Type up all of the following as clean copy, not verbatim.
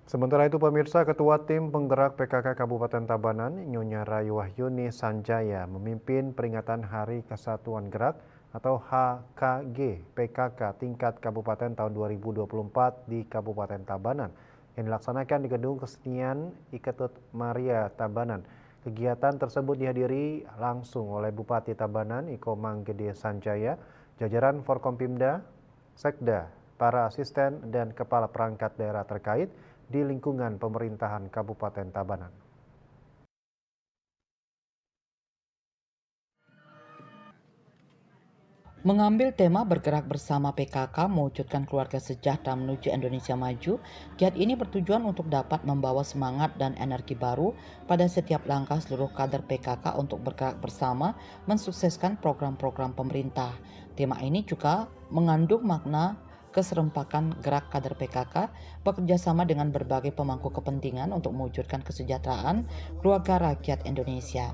Sementara itu pemirsa, Ketua Tim Penggerak PKK Kabupaten Tabanan, Nyonya Rayu Wahyuni Sanjaya, memimpin peringatan Hari Kesatuan Gerak atau HKG PKK tingkat Kabupaten tahun 2024 di Kabupaten Tabanan yang dilaksanakan di Gedung Kesenian Iketut Maria Tabanan. Kegiatan tersebut dihadiri langsung oleh Bupati Tabanan Iko Manggede Sanjaya, jajaran Forkompimda, Sekda, para asisten dan kepala perangkat daerah terkait di lingkungan pemerintahan Kabupaten Tabanan. Mengambil tema bergerak bersama PKK mewujudkan keluarga sejahtera menuju Indonesia maju, giat ini bertujuan untuk dapat membawa semangat dan energi baru pada setiap langkah seluruh kader PKK untuk bergerak bersama mensukseskan program-program pemerintah. Tema ini juga mengandung makna keserempakan gerak kader PKK bekerja sama dengan berbagai pemangku kepentingan untuk mewujudkan kesejahteraan keluarga rakyat Indonesia.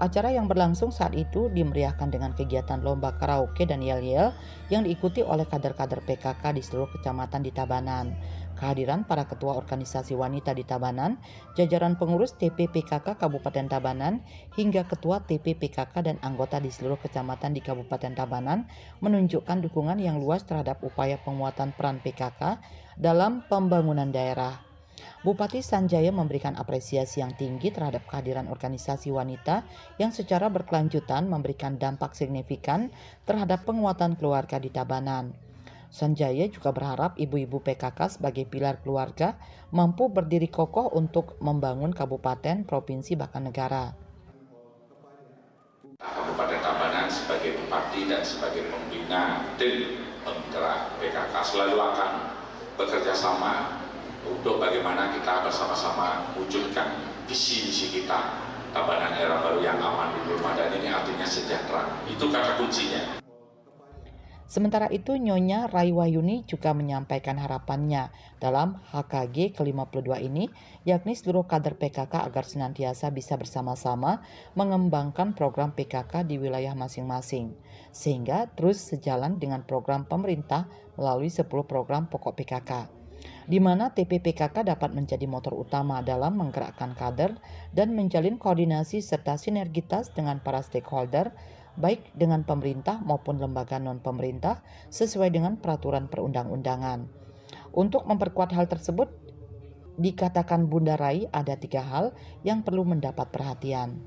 Acara yang berlangsung saat itu dimeriahkan dengan kegiatan lomba karaoke dan yel-yel yang diikuti oleh kader-kader PKK di seluruh kecamatan di Tabanan. Kehadiran para ketua organisasi wanita di Tabanan, jajaran pengurus TP PKK Kabupaten Tabanan, hingga ketua TP PKK dan anggota di seluruh kecamatan di Kabupaten Tabanan menunjukkan dukungan yang luas terhadap upaya penguatan peran PKK dalam pembangunan daerah. Bupati Sanjaya memberikan apresiasi yang tinggi terhadap kehadiran organisasi wanita yang secara berkelanjutan memberikan dampak signifikan terhadap penguatan keluarga di Tabanan. Sanjaya juga berharap ibu-ibu PKK sebagai pilar keluarga mampu berdiri kokoh untuk membangun kabupaten, provinsi, bahkan negara. Kabupaten Tabanan sebagai bupati dan sebagai pembina tim penggerak PKK selalu akan bekerja sama untuk bagaimana kita bersama-sama wujudkan visi-misi kita. Tabanan era baru yang aman di Ramadan ini artinya sejahtera. Itu kata kuncinya. Sementara itu, Nyonya Raiwayuni juga menyampaikan harapannya dalam HKG ke-52 ini, yakni seluruh kader PKK agar senantiasa bisa bersama-sama mengembangkan program PKK di wilayah masing-masing, sehingga terus sejalan dengan program pemerintah melalui 10 program pokok PKK, di mana TPPKK dapat menjadi motor utama dalam menggerakkan kader dan menjalin koordinasi serta sinergitas dengan para stakeholder, baik dengan pemerintah maupun lembaga non-pemerintah sesuai dengan peraturan perundang-undangan. Untuk memperkuat hal tersebut, dikatakan Bunda Rai ada 3 hal yang perlu mendapat perhatian.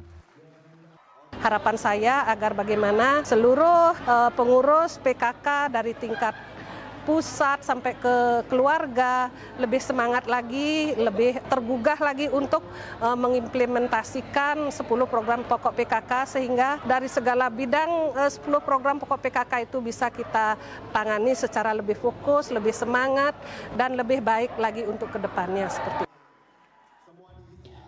Harapan saya agar bagaimana seluruh pengurus PKK dari tingkat pusat sampai ke keluarga lebih semangat lagi, lebih tergugah lagi untuk mengimplementasikan 10 program pokok PKK sehingga dari segala bidang 10 program pokok PKK itu bisa kita tangani secara lebih fokus, lebih semangat dan lebih baik lagi untuk kedepannya seperti itu.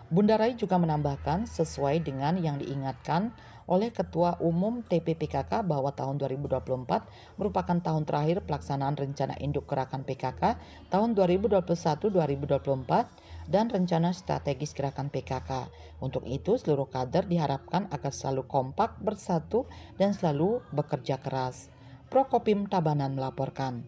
Bunda Rai juga menambahkan sesuai dengan yang diingatkan oleh Ketua Umum TPPKK bahwa tahun 2024 merupakan tahun terakhir pelaksanaan rencana induk gerakan PKK tahun 2021-2024 dan rencana strategis gerakan PKK. Untuk itu seluruh kader diharapkan agar selalu kompak, bersatu dan selalu bekerja keras. Prokopim Tabanan melaporkan.